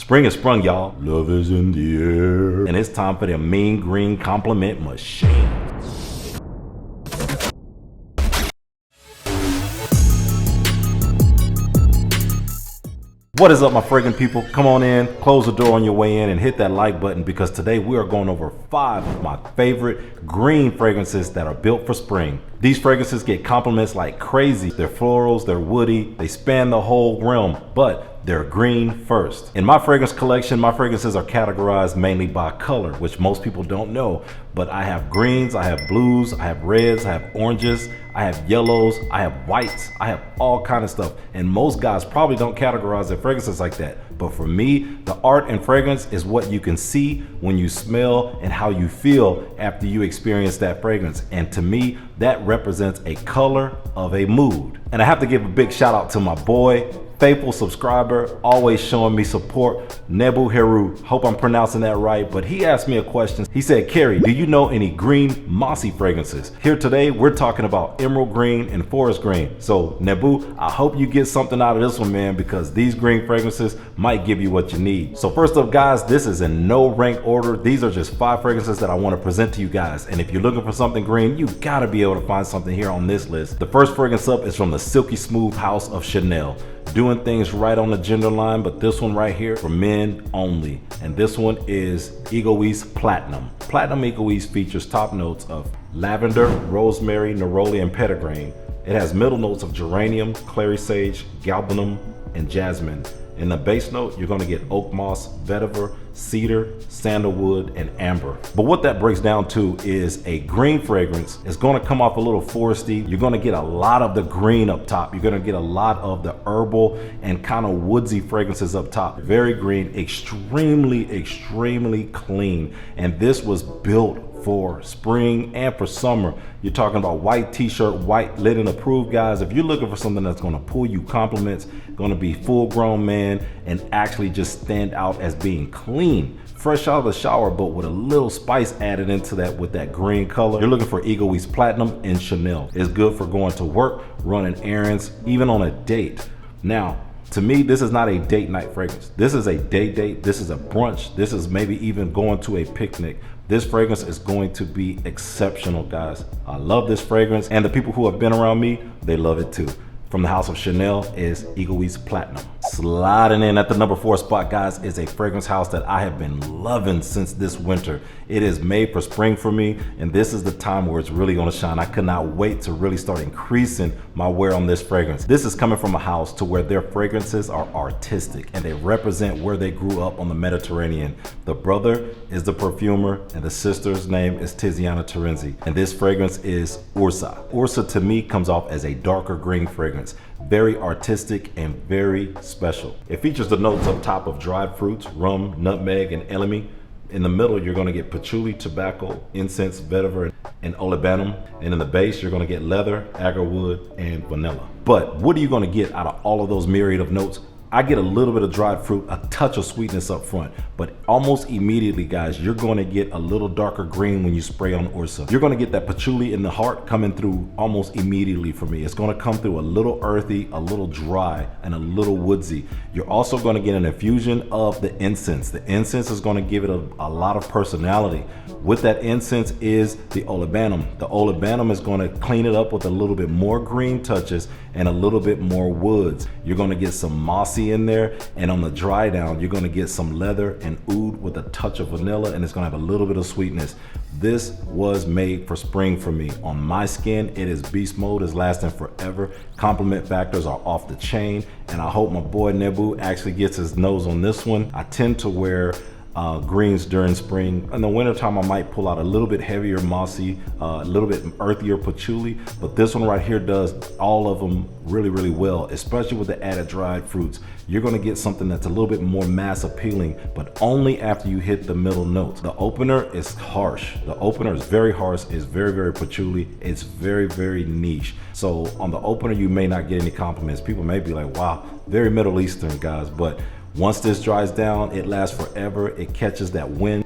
Spring has sprung, y'all. Love is in the air. And it's time for the Mean Green Compliment Machine. What is up, my fragrant people? Come on in, close the door on your way in, and hit that like button, because today we are going over 5 of my favorite green fragrances that are built for spring. These fragrances get compliments like crazy. They're florals, they're woody, they span the whole realm, but they're green first. In my fragrance collection, my fragrances are categorized mainly by color, which most people don't know, but I have greens, I have blues, I have reds, I have oranges, I have yellows, I have whites, I have all kind of stuff. And most guys probably don't categorize their fragrances like that. But for me, the art in fragrance is what you can see when you smell and how you feel after you experience that fragrance. And to me, that represents a color of a mood. And I have to give a big shout out to my boy, faithful subscriber, always showing me support, Nebu Heru. Hope I'm pronouncing that right, but he asked me a question. He said, Kerry, do you know any green mossy fragrances? Here today, we're talking about emerald green and forest green. So Nebu, I hope you get something out of this one, man, because these green fragrances might give you what you need. So first up, guys, this is in no rank order. These are just 5 fragrances that I want to present to you guys. And if you're looking for something green, you gotta be able to find something here on this list. The first fragrance up is from the Silky Smooth House of Chanel. Doing things right on the gender line, but this one right here for men only. And this one is Egoist Platinum. Platinum Egoist features top notes of lavender, rosemary, neroli, and petitgrain. It has middle notes of geranium, clary sage, galbanum, and jasmine. In the base note, you're gonna get oak moss, vetiver, cedar, sandalwood, and amber. But what that breaks down to is a green fragrance. It's gonna come off a little foresty. You're gonna get a lot of the green up top. You're gonna get a lot of the herbal and kind of woodsy fragrances up top. Very green, extremely clean. And this was built for spring and for summer. You're talking about white t-shirt, white linen approved, guys. If you're looking for something that's gonna pull you compliments, gonna be full grown man, and actually just stand out as being clean, fresh out of the shower, but with a little spice added into that with that green color, you're looking for Egoist Platinum in Chanel. It's good for going to work, running errands, even on a date. Now, to me, this is not a date night fragrance. This is a day date. This is a brunch. This is maybe even going to a picnic. This fragrance is going to be exceptional, guys. I love this fragrance, and the people who have been around me, they love it too. From the House of Chanel is Egoist Platinum. Sliding in at the number 4 spot, guys, is a fragrance house that I have been loving since this winter. It is made for spring for me, and this is the time where it's really gonna shine. I could not wait to really start increasing my wear on this fragrance. This is coming from a house to where their fragrances are artistic, and they represent where they grew up on the Mediterranean. The brother is the perfumer, and the sister's name is Tiziana Terenzi, and this fragrance is Ursa. Ursa to me comes off as a darker green fragrance. Very artistic and very special. It features the notes up top of dried fruits, rum, nutmeg, and elemi. In the middle, you're gonna get patchouli, tobacco, incense, vetiver, and olibanum. And in the base, you're gonna get leather, agarwood, and vanilla. But what are you gonna get out of all of those myriad of notes? I get a little bit of dried fruit, a touch of sweetness up front, but almost immediately, guys, you're going to get a little darker green when you spray on Ursa. You're going to get that patchouli in the heart coming through almost immediately for me. It's going to come through a little earthy, a little dry, and a little woodsy. You're also going to get an infusion of the incense. The incense is going to give it a lot of personality. With that incense is the olibanum. The olibanum is going to clean it up with a little bit more green touches and a little bit more woods. You're going to get some mossy in there, and on the dry down, you're going to get some leather and oud with a touch of vanilla, and it's going to have a little bit of sweetness. This was made for spring for me. On my skin, it is beast mode, is lasting forever. Compliment factors are off the chain, and I hope my boy Nebu actually gets his nose on this one. I tend to wear greens during spring. In the wintertime, I might pull out a little bit heavier mossy, a little bit earthier patchouli, but this one right here does all of them really well, especially with the added dried fruits. You're gonna get something that's a little bit more mass appealing, but only after you hit the middle notes. The opener is harsh. The opener is very harsh, it's very patchouli, it's very niche. So on the opener, you may not get any compliments. People may be like, wow, very Middle Eastern, guys, but once this dries down, it lasts forever. It catches that wind,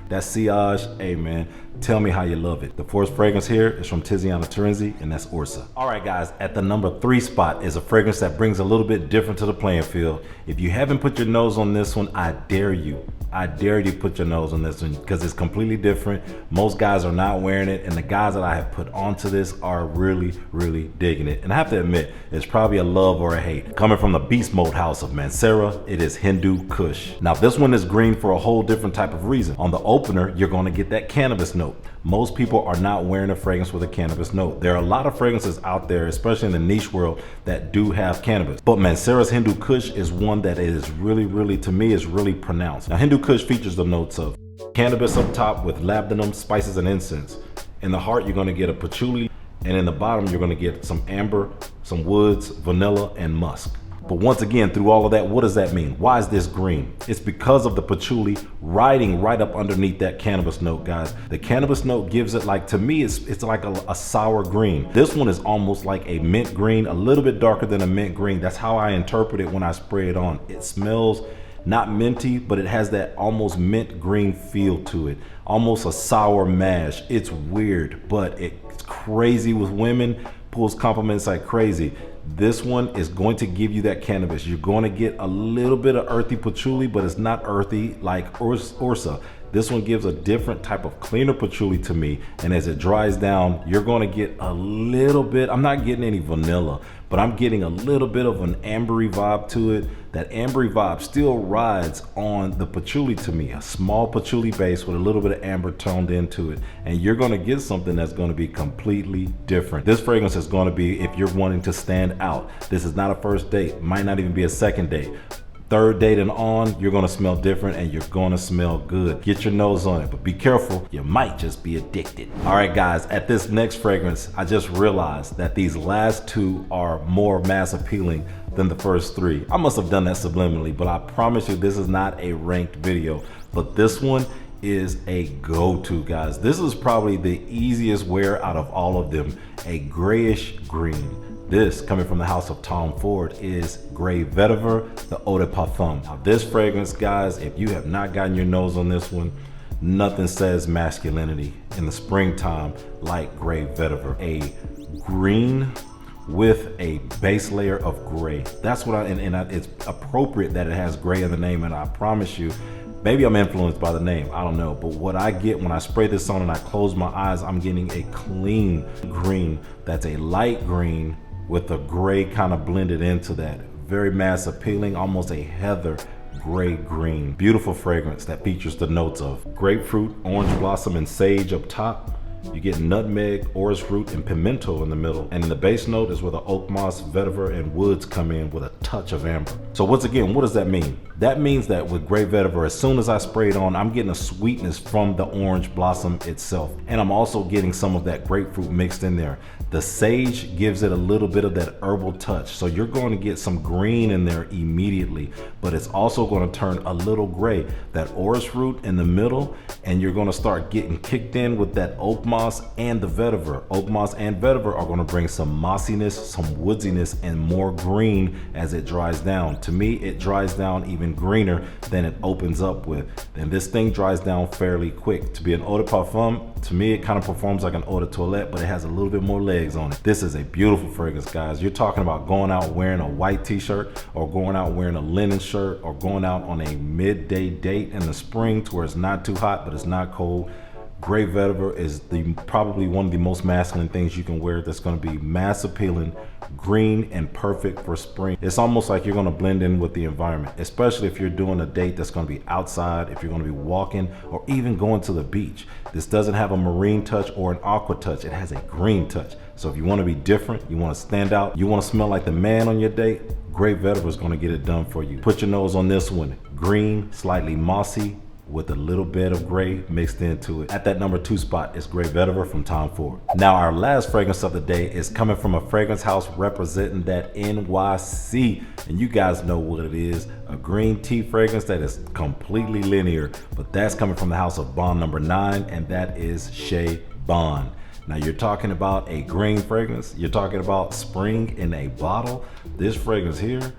that sillage. Hey man, Tell me how you love it. The fourth fragrance here is from Tiziana Terenzi, and that's Orsa. All right, guys, at the number 3 spot is a fragrance that brings a little bit different to the playing field. If you haven't put your nose on this one, I dare you to put your nose on this one because it's completely different. Most guys are not wearing it, and the guys that I have put onto this are really, really digging it. And I have to admit, it's probably a love or a hate. Coming from the beast mode house of Mancera, it is Hindu Kush. Now, this one is green for a whole different type of reason. On the opener, you're going to get that cannabis note. Most people are not wearing a fragrance with a cannabis note. There are a lot of fragrances out there, especially in the niche world, that do have cannabis. But Mancera's Hindu Kush is one that is really, to me, is really pronounced. Now, Hindu Kush features the notes of cannabis up top with labdanum, spices, and incense. In the heart, you're going to get a patchouli, and in the bottom, you're going to get some amber, some woods, vanilla, and musk. But once again, through all of that, what does that mean? Why is this green? It's because of the patchouli riding right up underneath that cannabis note, guys. The cannabis note gives it, like, to me, it's like a sour green. This one is almost like a mint green, a little bit darker than a mint green. That's how I interpret it when I spray it on. It smells not minty, but it has that almost mint green feel to it. Almost a sour mash. It's weird, but it's crazy with women. Pulls compliments like crazy. This one is going to give you that cannabis. You're going to get a little bit of earthy patchouli, but it's not earthy like Orsa. This one gives a different type of cleaner patchouli to me. And as it dries down, you're going to get a little bit, I'm not getting any vanilla, but I'm getting a little bit of an ambery vibe to it. That ambery vibe still rides on the patchouli to me, a small patchouli base with a little bit of amber toned into it. And you're going to get something that's going to be completely different. This fragrance is going to be, if you're wanting to stand out, this is not a first date, might not even be a second date. Third date and on, you're gonna smell different and you're gonna smell good. Get your nose on it, but be careful, you might just be addicted. All right, guys, at this next fragrance, I just realized that these last two are more mass appealing than the first three. I must have done that subliminally, but I promise you this is not a ranked video. But this one is a go-to, guys. This is probably the easiest wear out of all of them, a grayish green. This, coming from the house of Tom Ford, is Grey Vetiver, the Eau de Parfum. Now this fragrance, guys, if you have not gotten your nose on this one, nothing says masculinity in the springtime like Grey Vetiver. A green with a base layer of gray. That's what it's appropriate that it has gray in the name, and I promise you, maybe I'm influenced by the name, I don't know, but what I get when I spray this on and I close my eyes, I'm getting a clean green that's a light green with a gray kind of blended into that. Very mass appealing, almost a heather gray green. Beautiful fragrance that features the notes of grapefruit, orange blossom, and sage up top. You get nutmeg, orris root, and pimento in the middle. And in the base note is where the oak moss, vetiver, and woods come in with a touch of amber. So once again, what does that mean? That means that with Grey Vetiver, as soon as I spray it on, I'm getting a sweetness from the orange blossom itself. And I'm also getting some of that grapefruit mixed in there. The sage gives it a little bit of that herbal touch. So you're going to get some green in there immediately, but it's also going to turn a little gray. That orris root in the middle, and you're going to start getting kicked in with that oak moss and the vetiver. Oak moss and vetiver are going to bring some mossiness, some woodsiness, and more green as it dries down. To me, it dries down even greener than it opens up with. And this thing dries down fairly quick. To be an eau de parfum, to me, it kind of performs like an eau de toilette, but it has a little bit more legs on it. This is a beautiful fragrance, guys. You're talking about going out wearing a white t-shirt, or going out wearing a linen shirt, or going out on a midday date in the spring to where it's not too hot, but it's not cold. Grey Vetiver is probably one of the most masculine things you can wear that's going to be mass appealing, green, and perfect for spring. It's almost like you're going to blend in with the environment, especially if you're doing a date that's going to be outside, if you're going to be walking, or even going to the beach. This doesn't have a marine touch or an aqua touch. It has a green touch. So if you want to be different, you want to stand out, you want to smell like the man on your date, Grey Vetiver is going to get it done for you. Put your nose on this one. Green, slightly mossy, with a little bit of gray mixed into it. At that number 2 spot is Grey Vetiver from Tom Ford. Now our last fragrance of the day is coming from a fragrance house representing that NYC, and you guys know what it is, a green tea fragrance that is completely linear, but that's coming from the house of Bond number 9, and that is Chez Bond. Now you're talking about a green fragrance, you're talking about spring in a bottle. This fragrance here,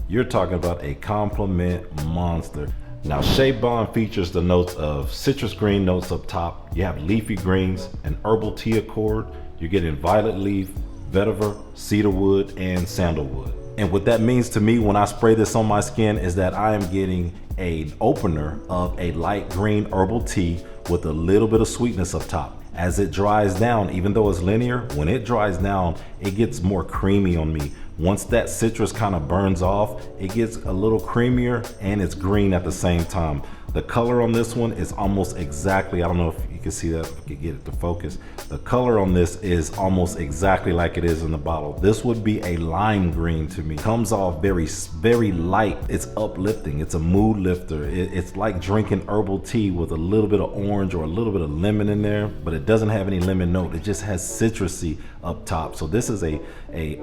you're talking about a compliment monster. Now Shea Bond features the notes of citrus green notes up top. You have leafy greens, an herbal tea accord. You're getting violet leaf, vetiver, cedarwood, and sandalwood. And what that means to me when I spray this on my skin is that I am getting an opener of a light green herbal tea with a little bit of sweetness up top. As it dries down, even though it's linear, when it dries down, it gets more creamy on me. Once that citrus kind of burns off, it gets a little creamier and it's green at the same time. The color on this one is almost exactly, I don't know if you can see that, if you can get it to focus. The color on this is almost exactly like it is in the bottle. This would be a lime green to me. Comes off very, very light. It's uplifting. It's a mood lifter. It's like drinking herbal tea with a little bit of orange or a little bit of lemon in there, but it doesn't have any lemon note. It just has citrusy up top. So this is I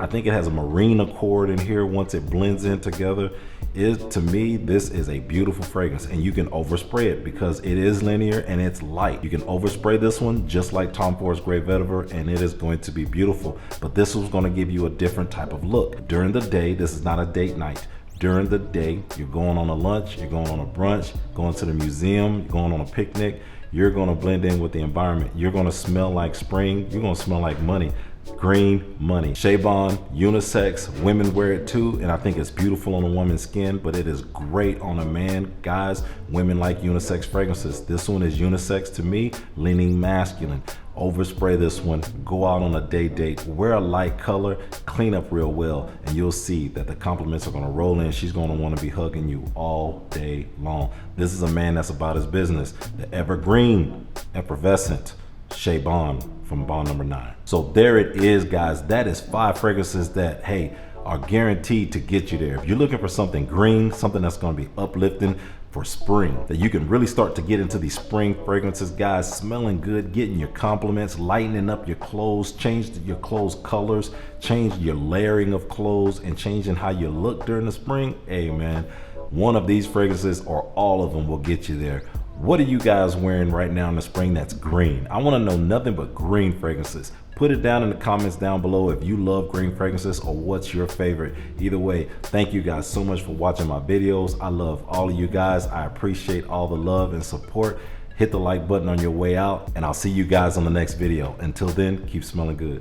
think it has a marine accord in here once it blends in together. To me, this is a beautiful fragrance, and you can overspray it because it is linear and it's light. You can overspray this one just like Tom Ford's Grey Vetiver, and it is going to be beautiful. But this was going to give you a different type of look. During the day, this is not a date night. During the day, you're going on a lunch, you're going on a brunch, going to the museum, you're going on a picnic, you're going to blend in with the environment. You're going to smell like spring. You're going to smell like money. Green money. Shea Bond, unisex, women wear it too, and I think it's beautiful on a woman's skin, but it is great on a man. Guys, women like unisex fragrances. This one is unisex to me, leaning masculine. Overspray this one, go out on a day date, wear a light color, clean up real well, and you'll see that the compliments are gonna roll in. She's gonna wanna be hugging you all day long. This is a man that's about his business. The evergreen, effervescent, Shea Bond from Bond number 9. So there it is, guys. That is 5 fragrances that, hey, are guaranteed to get you there. If you're looking for something green, something that's gonna be uplifting for spring, that you can really start to get into these spring fragrances, guys, smelling good, getting your compliments, lightening up your clothes, change your clothes colors, change your layering of clothes, and changing how you look during the spring. Hey man, one of these fragrances or all of them will get you there. What are you guys wearing right now in the spring that's green? I want to know nothing but green fragrances. Put it down in the comments down below if you love green fragrances or what's your favorite. Either way, thank you guys so much for watching my videos. I love all of you guys. I appreciate all the love and support. Hit the like button on your way out, and I'll see you guys on the next video. Until then, keep smelling good.